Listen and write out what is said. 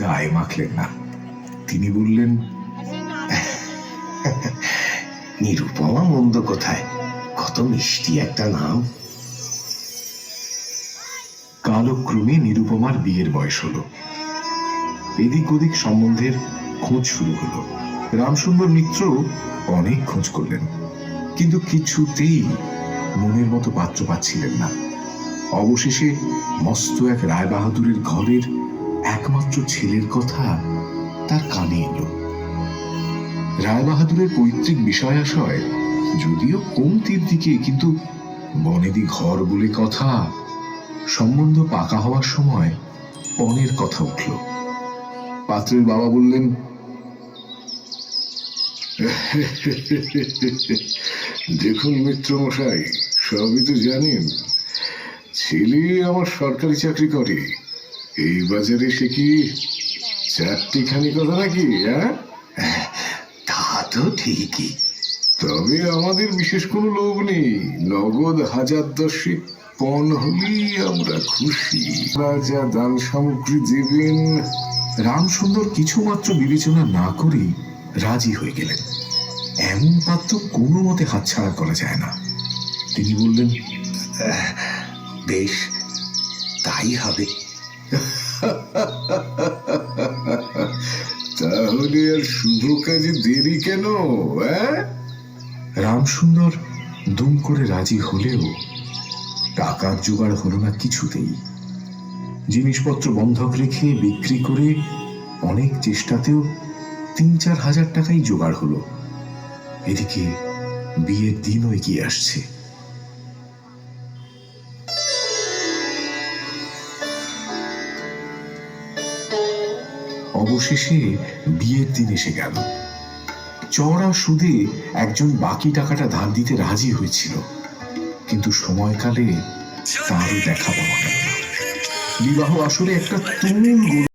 গায়ে মাখলেন না। তিনি বললেন, নিরুপমা মন্দ কোথায়, কত মিষ্টি একটা নাম। কালক্রমে নিরুপমার বিয়ের বয়স হলো। এদিক ওদিক সম্বন্ধের খোঁজ শুরু হলো। রামসুন্দর মিত্র অনেক খোঁজ করলেন, কিন্তু কিছুতেই মনের মতো পাত্র পাচ্ছিলেন না। অবশেষে মস্ত এক রায়বাহাদুরের ঘরের একমাত্র ছেলের কথা তার কানে এলো। রায়বাহাদুরের পৈতৃক বিষয়াশয় যদিও কমতির দিকে, কিন্তু বনেদি ঘর বলে কথা। সম্বন্ধ পাকা হওয়ার সময় পণের কথা উঠল। পাত্রের বাবা বললেন, দেখুন মিত্র মশাই, সবই তো জানেন, ছেলে আমার সরকারি চাকরি করে। এই বাজারে সে কি চারটিখানি কথা নাকি? তা তো ঠিকই, তবে আমাদের বিশেষ কোনো লোভ নেই। নগদ 1010 পণ হলেই আমরা খুশি। রাজা দান সামগ্রী দেবেন। রামসুন্দর কিছুমাত্র বিবেচনা না করেই রাজি হয়ে গেলেন। এমন পাত্র কোনো মতে হাতছাড়া করা যায় না। তিনি বললেন, বেশ, তাই হবে। তাহলে আর শুভ কাজে দেরি কেন? রামসুন্দর দুম করে রাজি হলেও টাকার জোগাড় হলো না কিছুতেই। জিনিসপত্র বন্ধক রেখে বিক্রি করে অনেক চেষ্টাতেও 3-4 হাজার টাকাই জোগাড় হলো। এদিকে বিয়ের দিনও এগিয়ে আসছে। অবশেষে বিয়ের দিন এসে গেল। চড়া সুদে একজন বাকি টাকাটা ধার দিতে রাজি হয়েছিল, কিন্তু সময়কালে তারও দেখা পাওয়া গেল না। বিবাহ আসলে একটা তুমুল